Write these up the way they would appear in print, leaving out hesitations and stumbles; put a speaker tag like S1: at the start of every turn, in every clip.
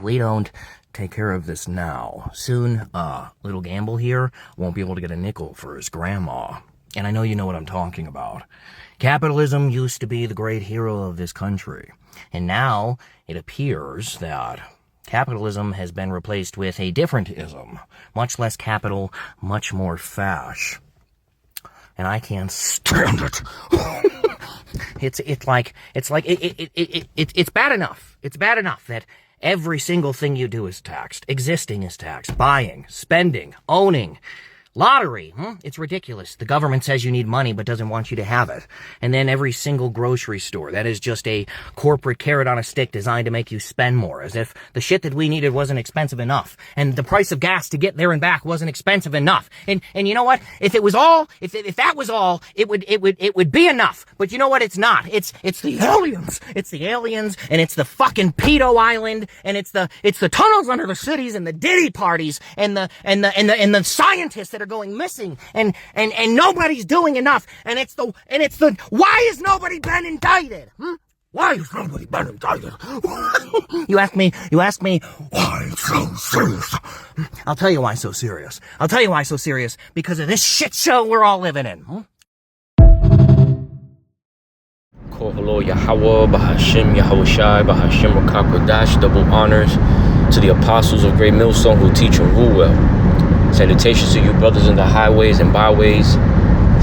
S1: we don't take care of this now, soon, little Gamble here won't be able to get a nickel for his grandma. And I know you know what I'm talking about. Capitalism used to be the great hero of this country. And now it appears that capitalism has been replaced with a different ism. Much less capital, much more fash. And I can't stand it. It's bad enough. It's bad enough that every single thing you do is taxed. Existing is taxed. Buying, spending, owning. Lottery, It's ridiculous. The government says you need money but doesn't want you to have it. And then every single grocery store, that is just a corporate carrot on a stick designed to make you spend more, as if the shit that we needed wasn't expensive enough. And the price of gas to get there and back wasn't expensive enough. And you know what? If it was all, if that was all, it would be enough. But you know what? It's not. It's the aliens. It's the aliens, and it's the fucking pedo island, and it's the tunnels under the cities, and the Diddy parties, and the scientists that are going missing, and nobody's doing enough, and it's the why has nobody been indicted? Why has nobody been indicted? You ask me why it's so serious. I'll tell you why it's so serious. Because of this shit show we're all living in.
S2: Call hello Yahweh, Bahashim, Yahushai, Bahashim Rakakwadash, double honors to the apostles of Great Millstone who teach and rule well. Salutations to you brothers in the highways and byways.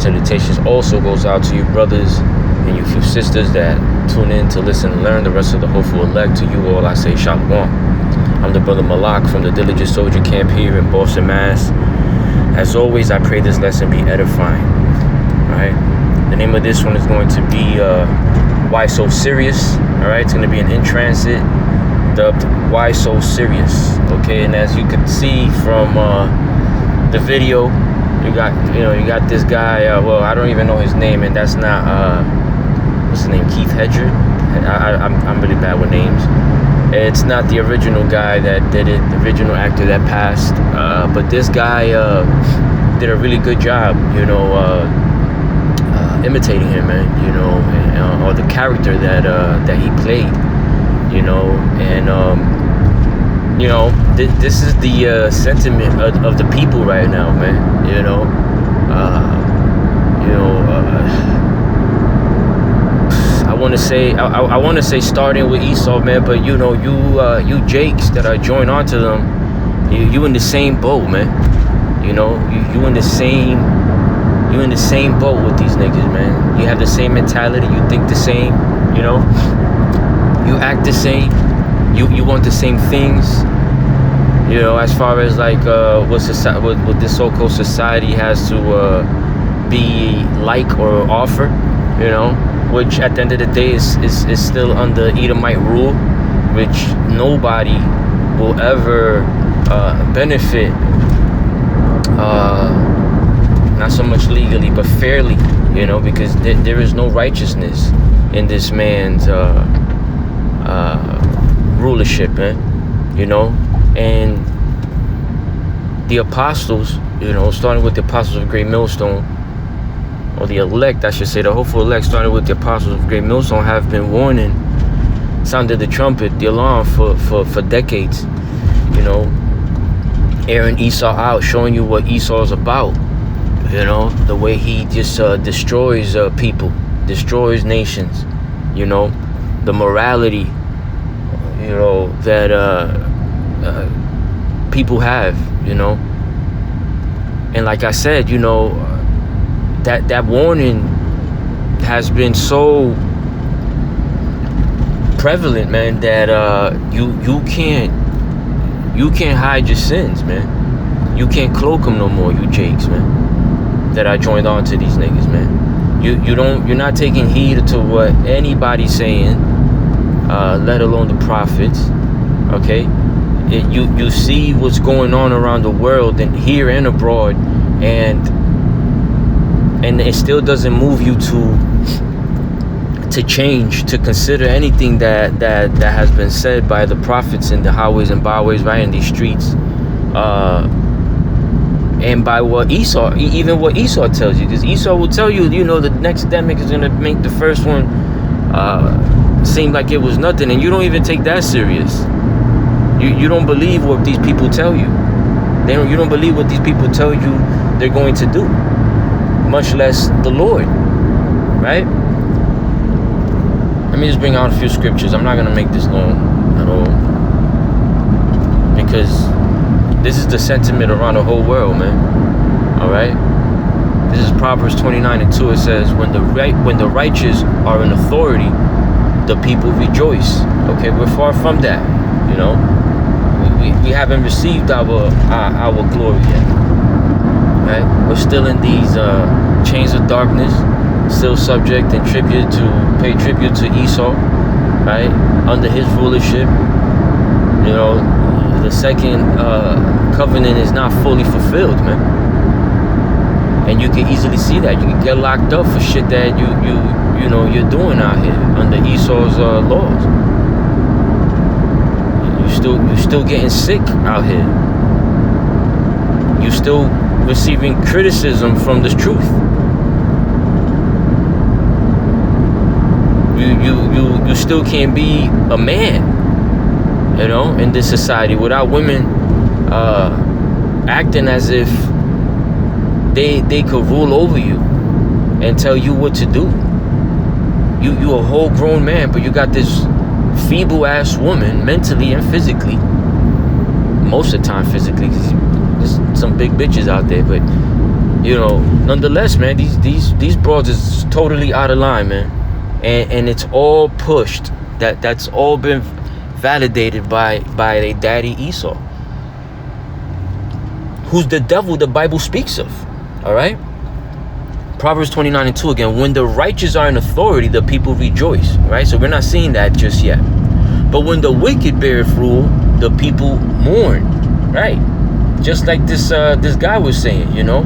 S2: Salutations also goes out to you brothers and you few sisters that tune in to listen and learn. The rest of the hopeful elect, to you all I say shalom. I'm the brother Malak from the Diligent Soldier Camp here in Boston, Mass. As always, I pray this lesson be edifying. Alright? The name of this one is going to be Why So Serious? Alright, it's going to be an in transit dubbed Why So Serious? Okay, and as you can see from the video, you got this guy, well, I don't even know his name, and that's not what's his name, Keith Hedger. I'm really bad with names. It's not the original guy that did it, the original actor that passed, but this guy did a really good job, imitating him, man, or the character that he played, and this is the sentiment of the people right now, man. I want to say starting with Esau, man, but you Jakes that are joined onto them, you in the same boat, man. You in the same boat with these niggas, man. You have the same mentality, you think the same, you act the same. You want the same things, as far as like what this so-called society has to be like or offer, which at the end of the day is still under Edomite rule, which nobody will ever benefit, not so much legally but fairly, because there is no righteousness in this man's rulership, man, and the apostles, starting with the apostles of Great Millstone, or the elect, I should say, the hopeful elect, starting with the apostles of Great Millstone, have been warning, sounded the trumpet, the alarm for decades, airing Esau out, showing you what Esau is about, the way he just destroys people, destroys nations, the morality, that people have, and like I said, that warning has been so prevalent, man, that you can't hide your sins, man. You can't cloak them no more, you Jakes, man, that I joined on to these niggas, man. You're not taking heed to what anybody's saying, let alone the prophets. Okay, you see what's going on around the world and here and abroad, and it still doesn't move you to change, to consider anything that has been said by the prophets in the highways and byways, right in these streets, and by what Esau, even what Esau tells you, because Esau will tell you, the next demic is gonna make the first one seem like it was nothing, and you don't even take that serious. You don't believe what these people tell you. You don't believe what these people tell you they're going to do, much less the Lord, right? Let me just bring out a few scriptures. I'm not going to make this long at all, because this is the sentiment around the whole world, man. All right? This is Proverbs 29:2. It says, when the righteous are in authority, the people rejoice. Okay, we're far from that, you know. We haven't received our glory yet, right? We're still in these chains of darkness, still subject and pay tribute to Esau, right? Under his rulership. You know, the second covenant is not fully fulfilled, man. And you can easily see that. You can get locked up for shit that you're doing out here under Esau's laws. You still getting sick out here. You still receiving criticism from this truth. You still can't be a man, you know, in this society without women acting as if they could rule over you and tell you what to do. You a whole grown man, but you got this feeble ass woman, mentally and physically. Most of the time physically, because there's some big bitches out there, but you know, nonetheless, man, these broads is totally out of line, man. And it's all pushed. That's all been validated by their daddy Esau, who's the devil the Bible speaks of. All right. Proverbs 29:2 again. When the righteous are in authority, the people rejoice. Right. So we're not seeing that just yet. But when the wicked beareth rule, the people mourn. Right. Just like this guy was saying. You know,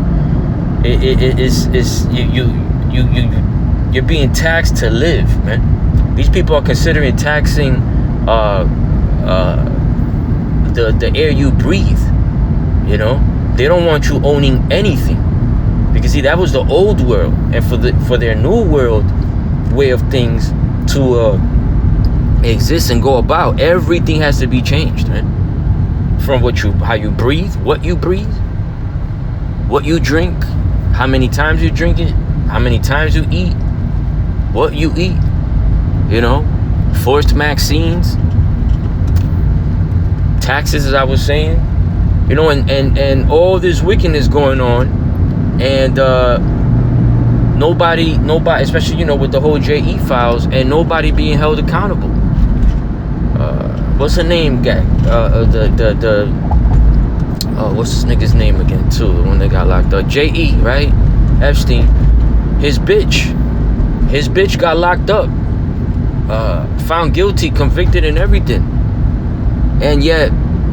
S2: you're being taxed to live, man. These people are considering taxing the air you breathe. You know, they don't want you owning anything, because see, that was the old world, and for their new world way of things to exist and go about, everything has to be changed, man. From how you breathe, what you drink, how many times you drink it, how many times you eat, what you eat, you know, forced vaccines, taxes, as I was saying, you know, and all this wickedness going on, and nobody, especially, you know, with the whole JE files, and nobody being held accountable. What's her name, guy? What's this nigga's name again, too? The one that got locked up, JE, right? Epstein, his bitch got locked up, found guilty, convicted, and everything, and yet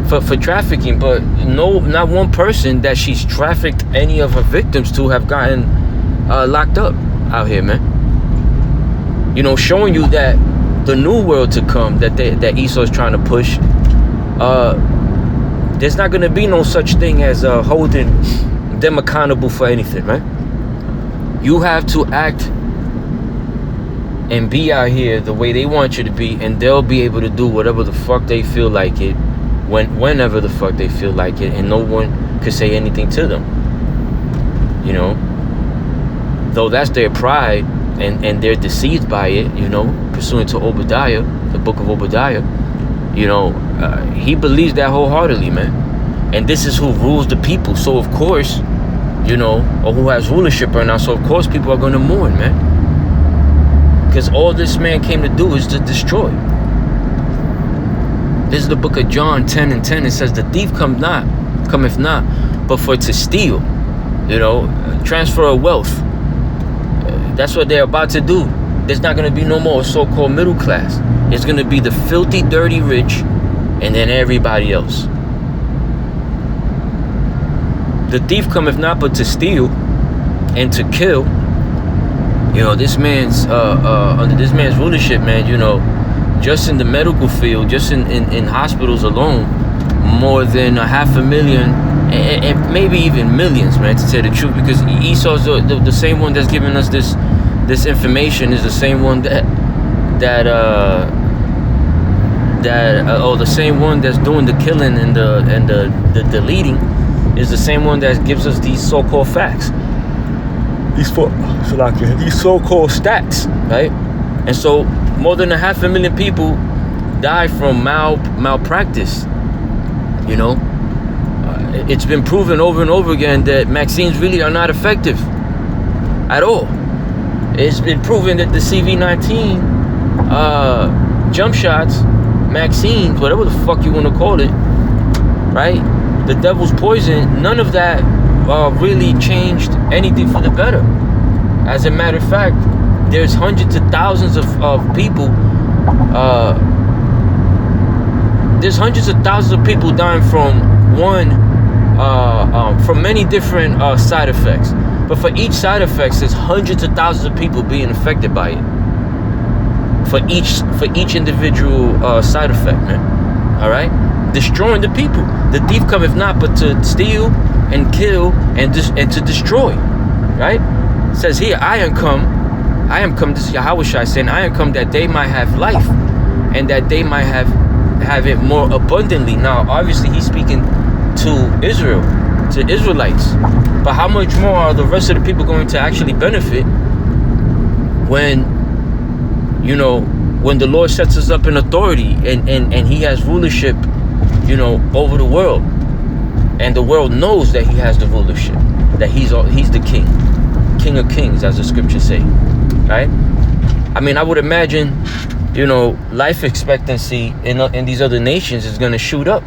S2: for trafficking, but not one person that she's trafficked any of her victims to have gotten locked up out here, man. You know, showing you that the new world to come that Esau is trying to push, there's not gonna be no such thing as holding them accountable for anything, right? You have to act and be out here the way they want you to be, and they'll be able to do whatever the fuck they feel like it, whenever the fuck they feel like it, and no one could say anything to them. You know, though that's their pride, and they're deceived by it, you know, pursuant to Obadiah, the book of Obadiah. You know, he believes that wholeheartedly, man. And this is who rules the people. So of course, you know, or who has rulership right now. So of course people are going to mourn, man. Because all this man came to do is to destroy. This is the book of John 10:10. It says, the thief cometh not, but for to steal, you know, transfer of wealth. That's what they're about to do. There's not going to be no more so-called middle class. It's going to be the filthy, dirty rich, and then everybody else. The thief cometh not but to steal and to kill. You know, this man's under this man's rulership, man, you know, just in the medical field, just in hospitals alone, more than 500,000 and maybe even millions, man, to tell the truth, because Esau's the same one that's giving us this the same one that's doing the killing and the deleting is the same one that gives us these so-called facts, these so-called stats, right? And so more than 500,000 people die from malpractice. You know, it's been proven over and over again that vaccines really are not effective at all. It's been proven that the CV19 jump shots, vaccines, whatever the fuck you want to call it, right? The devil's poison, none of that really changed anything for the better. As a matter of fact, there's hundreds of thousands of people, there's hundreds of thousands of people dying from from many different side effects. But for each side effect, there's hundreds of thousands of people being affected by it. For each individual side effect, man. All right, destroying the people. The thief cometh not but to steal and kill and to destroy. Right? It says here, I am come. This is Yahushua saying, I am come that they might have life, and that they might have it more abundantly. Now, obviously, he's speaking to Israel, to Israelites. But how much more are the rest of the people going to actually benefit when, you know, when the Lord sets us up in authority and he has rulership, you know, over the world, and the world knows that he has the rulership, that he's the king of kings, as the scriptures say, right? I mean, I would imagine, you know, life expectancy in these other nations is going to shoot up,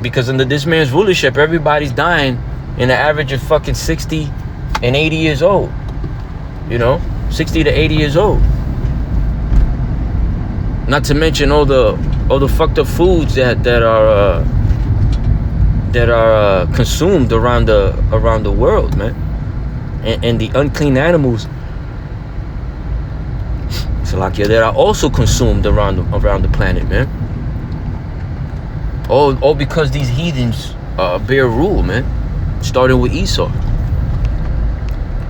S2: because under this man's rulership, everybody's dying in an average of fucking 60 and 80 years old. You know, 60 to 80 years old. Not to mention all the fucked up foods that are consumed around the world, man, and the unclean animals, that are also consumed around the planet, man. All because these heathens bear rule, man. Starting with Esau.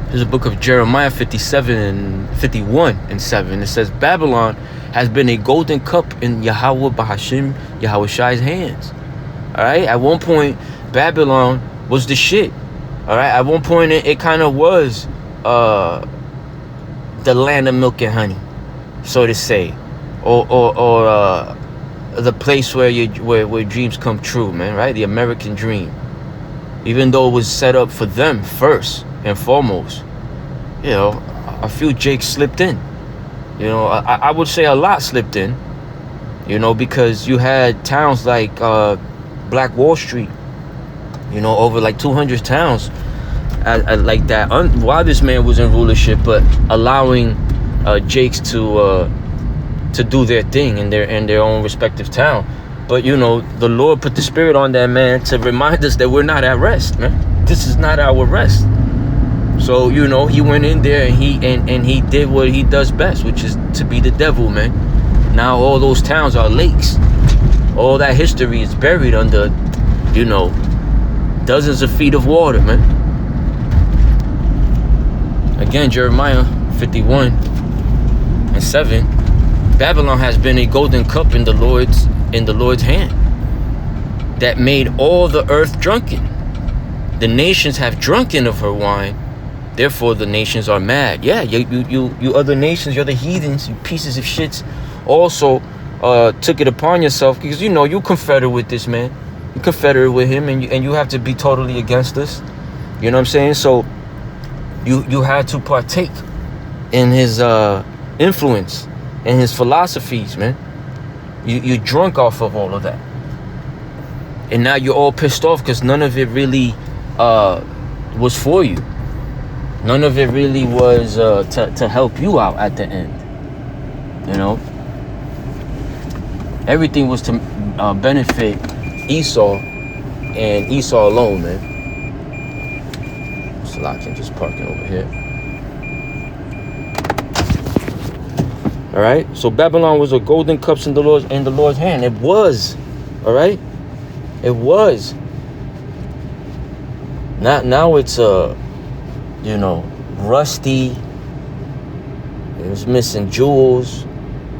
S2: There's a book of Jeremiah 51:7. It says, Babylon has been a golden cup in Yahweh Bahashim, Yahushai's hands. All right. At one point, Babylon was the shit. All right. At one point, it kind of was the land of milk and honey, so to say, or the place where dreams come true, man. Right. The American dream. Even though it was set up for them first and foremost, you know, a few jakes slipped in. You know, I would say a lot slipped in, you know, because you had towns like Black Wall Street, you know, over like 200 towns like that, while this man was in rulership, but allowing jakes to do their thing in their own respective town. But, you know, the Lord put the spirit on that man to remind us that we're not at rest, man. This is not our rest. So, you know, he went in there and he did what he does best, which is to be the devil, man. Now all those towns are lakes. All that history is buried under, you know, dozens of feet of water, man. Again, Jeremiah 51:7. Babylon has been a golden cup in the Lord's hand, that made all the earth drunken. The nations have drunken of her wine, therefore the nations are mad. Yeah, you other nations, you're the heathens, you pieces of shits, also took it upon yourself, because, you know, you confederate with this man, you confederate with him, and you have to be totally against us. You know what I'm saying? So you had to partake in his influence and his philosophies, man. You drunk off of all of that, and now you're all pissed off because none of it really was for you. None of it really was to help you out at the end. You know, everything was to benefit Esau and Esau alone, man. Salakin just parking over here. All right. So Babylon was a golden cups in the Lord's hand. It was. All right. It was. Now it's you know, rusty. It was missing jewels.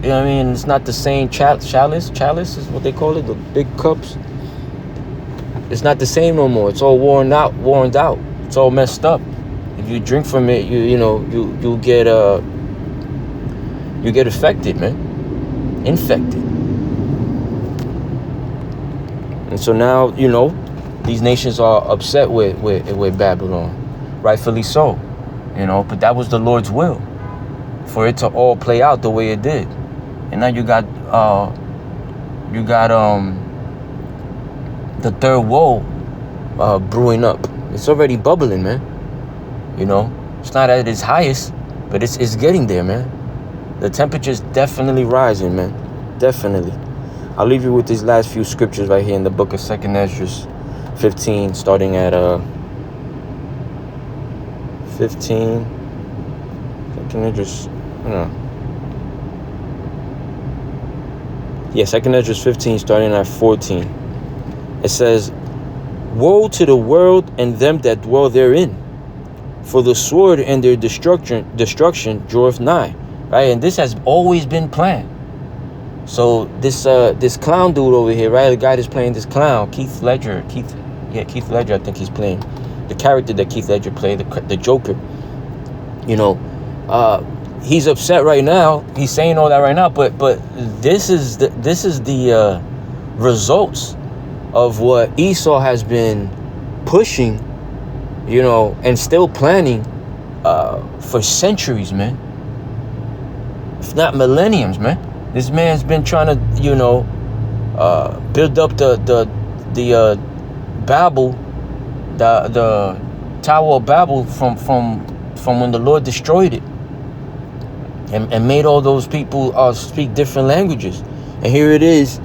S2: You know what I mean? It's not the same chalice. Chalice is what they call it, the big cups. It's not the same no more. It's all worn out. It's all messed up. If you drink from it, you get affected, man. Infected. And so now, these nations are upset with Babylon. Rightfully so. But that was the Lord's will, for it to all play out the way it did. And now you got the third woe brewing up. It's already bubbling, man. It's not at its highest, but it's getting there, man. The temperature's definitely rising, man. Definitely. I'll leave you with these last few scriptures right here in the book of 2nd Ezra 15, starting at 15. 2nd Ezra, yeah, 2nd Ezra 15, starting at 14. It says, "Woe to the world and them that dwell therein, for the sword and their destruction draweth nigh." Right, and this has always been planned. So this clown dude over here, right, the guy that's playing this clown, Keith Ledger, I think he's playing the character that Keith Ledger played, the Joker. He's upset right now. He's saying all that right now, but this is the results of what Esau has been pushing, and still planning for centuries, man. If not millenniums, man. This man's been trying to, build up the Babel, the Tower of Babel from when the Lord destroyed it, and made all those people speak different languages. And here it is,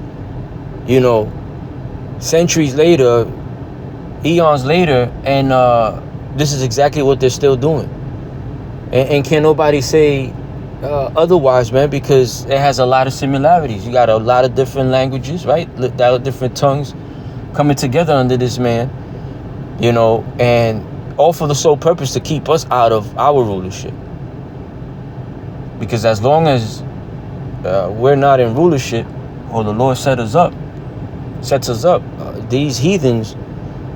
S2: centuries later, eons later, and this is exactly what they're still doing. And can't nobody say otherwise, man, because it has a lot of similarities. You got a lot of different languages, right? A lot of different tongues coming together under this man, and all for the sole purpose to keep us out of our rulership. Because as long as we're not in rulership, or the Lord sets us up, these heathens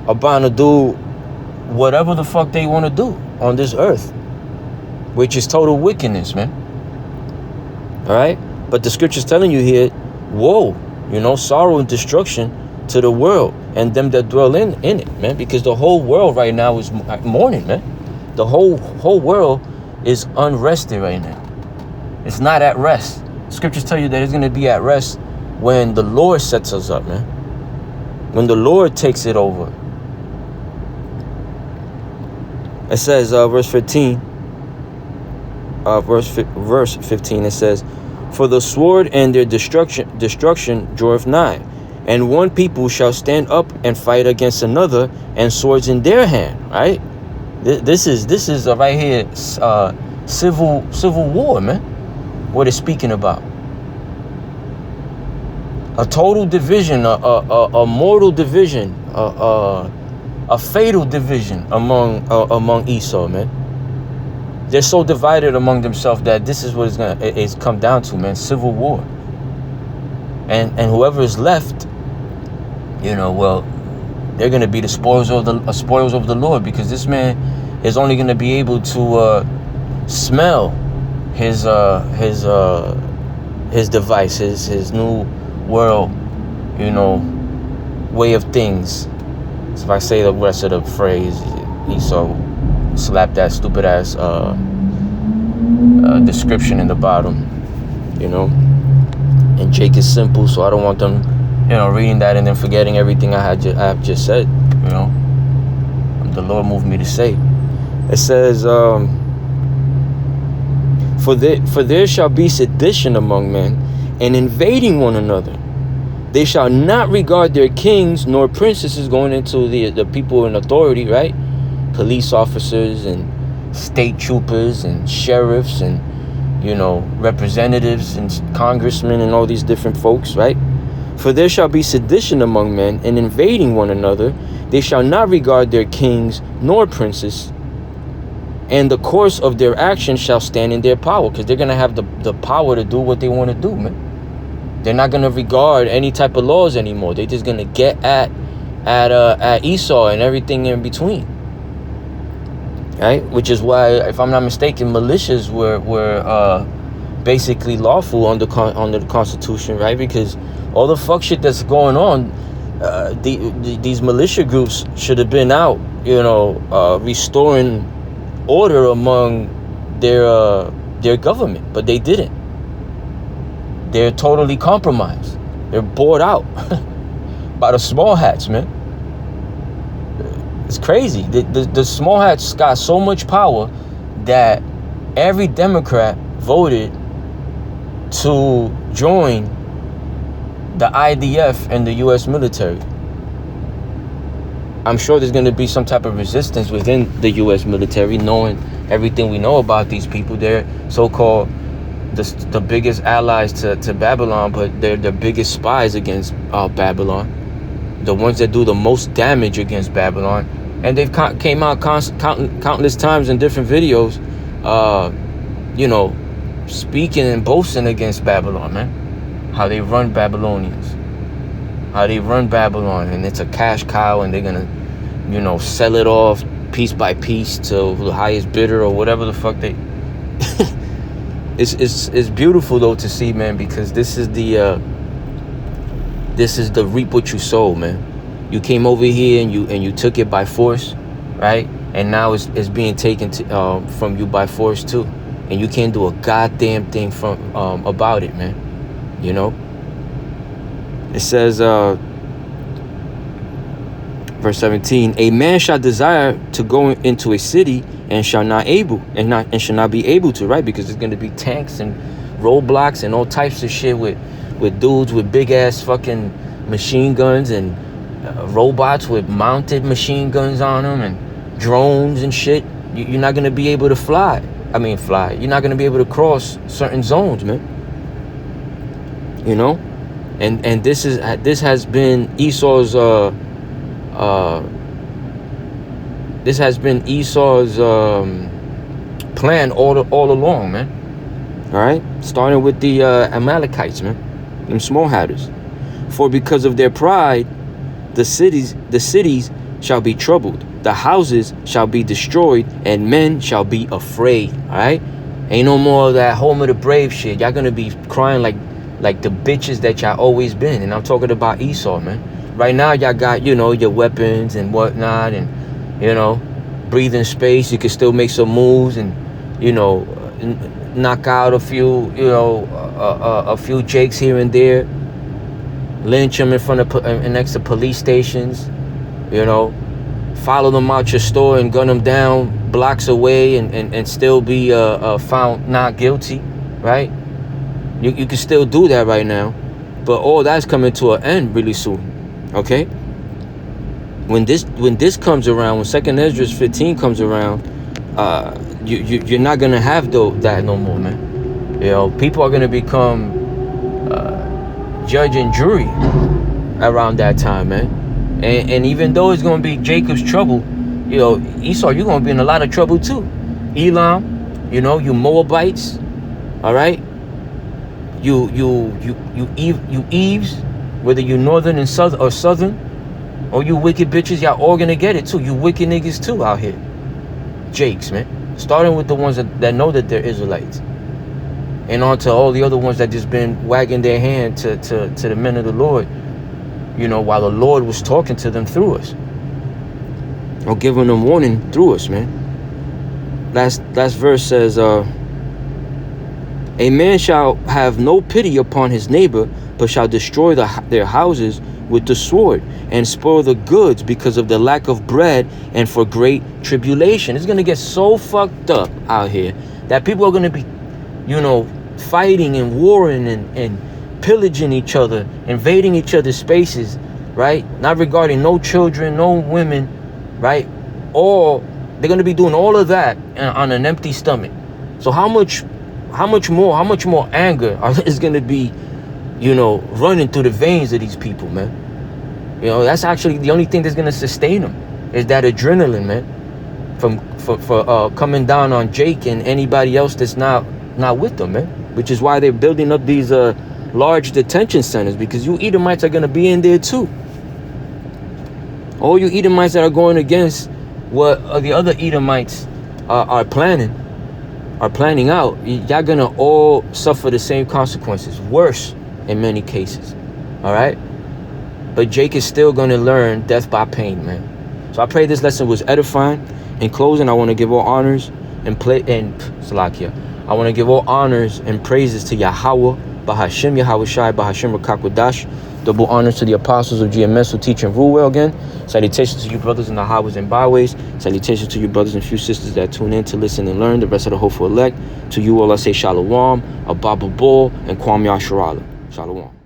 S2: are bound to do whatever the fuck they want to do on this earth, which is total wickedness, man. All right, but the scripture's telling you here, woe, sorrow and destruction to the world and them that dwell in it, man, because the whole world right now is mourning, man. The whole world is unrested right now. It's not at rest. Scriptures tell you that it's going to be at rest when the Lord sets us up, man. When the Lord takes it over. It says, verse 15. Verse 15, it says, "For the sword and their destruction draweth nigh, and one people shall stand up and fight against another, and swords in their hand." Right? This is right here, civil war, man. What it's speaking about. A total division, a mortal division, a fatal division among Esau, man. They're so divided among themselves that this is what it's come down to, man. Civil war. And whoever is left, they're gonna be the spoils of the Lord, because this man is only gonna be able to smell his device, his new world, way of things. So if I say the rest of the phrase, Esau slap that stupid ass description in the bottom, and Jake is simple, so I don't want them reading that and then forgetting everything I have just said. The Lord moved me to say. It says, for there shall be sedition among men, and invading one another. They shall not regard their kings nor princesses, going into the people in authority, right? Police officers and state troopers and sheriffs and representatives and congressmen and all these different folks, right? For there shall be sedition among men, and invading one another. They shall not regard their kings nor princes, And the course of their action shall stand in their power, because they're going to have the power to do what they want to do, man. They're not going to regard any type of laws anymore. They're just going to get at Esau and everything in between. Right? Which is why, if I'm not mistaken, militias were basically lawful under the Constitution, right? Because all the fuck shit that's going on, these militia groups should have been out, restoring order among their government, but they didn't. They're totally compromised. They're bought out by the small hats, man. It's crazy. The small hats got so much power that every Democrat voted to join the IDF and the U.S. military. I'm sure there's going to be some type of resistance within the U.S. military, knowing everything we know about these people. They're so-called the biggest allies to Babylon, but they're the biggest spies against Babylon. The ones that do the most damage against Babylon. And they've came out countless times in different videos, speaking and boasting against Babylon, man. How they run Babylonians. How they run Babylon, and it's a cash cow, and they're gonna, sell it off piece by piece to the highest bidder or whatever the fuck they. It's beautiful though to see, man, because this is the reap what you sow, man. You came over here and you took it by force, right? And now it's being taken from you by force too, and you can't do a goddamn thing about it, man. It says, verse 17, a man shall desire to go into a city and shall not be able to, right? Because there's gonna be tanks and roadblocks and all types of shit with dudes with big ass fucking machine guns and robots with mounted machine guns on them and drones and shit. You're not gonna be able to fly. You're not gonna be able to cross certain zones, man. And this has been Esau's plan all along, man. All right, starting with the Amalekites, man, them small hatters. For because of their pride, the cities shall be troubled, the houses shall be destroyed, and men shall be afraid. All right, ain't no more of that home of the brave shit. Y'all gonna be crying like the bitches that y'all always been. And I'm talking about Esau, man. Right now y'all got, your weapons and whatnot, and breathing space. You can still make some moves and knock out a few jakes here and there, lynch them in front of next to police stations, follow them out your store and gun them down blocks away and still be found not guilty, right? You can still do that right now, but all that's coming to an end really soon. Okay. When this comes around, when 2nd Esdras 15 comes around, you're not gonna have that no more, man. People are gonna become judge and jury around that time, man. And even though it's gonna be Jacob's trouble, Esau, you're gonna be in a lot of trouble too. Elam, you Moabites, all right. You Eves, whether you northern and southern, or you wicked bitches, y'all all gonna get it too. You wicked niggas too out here. Jakes, man. Starting with the ones that know that they're Israelites, and on to all the other ones that just been wagging their hand to the men of the Lord, while the Lord was talking to them through us, or giving them warning through us, man. Last verse says, a man shall have no pity upon his neighbor, but shall destroy their houses with the sword, and spoil the goods because of the lack of bread and for great tribulation. It's going to get so fucked up out here that people are going to be, fighting and warring and pillaging each other, invading each other's spaces, right? Not regarding no children, no women, right? Or they're going to be doing all of that on an empty stomach. So how much more anger is going to be, running through the veins of these people, man? That's actually the only thing that's going to sustain them, is that adrenaline, man. for coming down on Jake and anybody else that's not with them, man. Which is why they're building up these large detention centers, because you Edomites are gonna be in there too. All you Edomites that are going against what the other Edomites are planning out, y'all gonna all suffer the same consequences, worse in many cases. All right, but Jake is still gonna learn death by pain, man. So I pray this lesson was edifying. In closing, I want to give all honors and Salakia. I want to give all honors and praises to Yahweh, Bahashim Yahawashi, Bahashim Rakakwadash. Double honors to the apostles of GMS who teach and rule well again. Salutations to you brothers in the highways and byways. Salutations to you brothers and few sisters that tune in to listen and learn. The rest of the hopeful elect. To you all I say Shalom, Ababa Bol, and Kwam Yasharala. Shalom.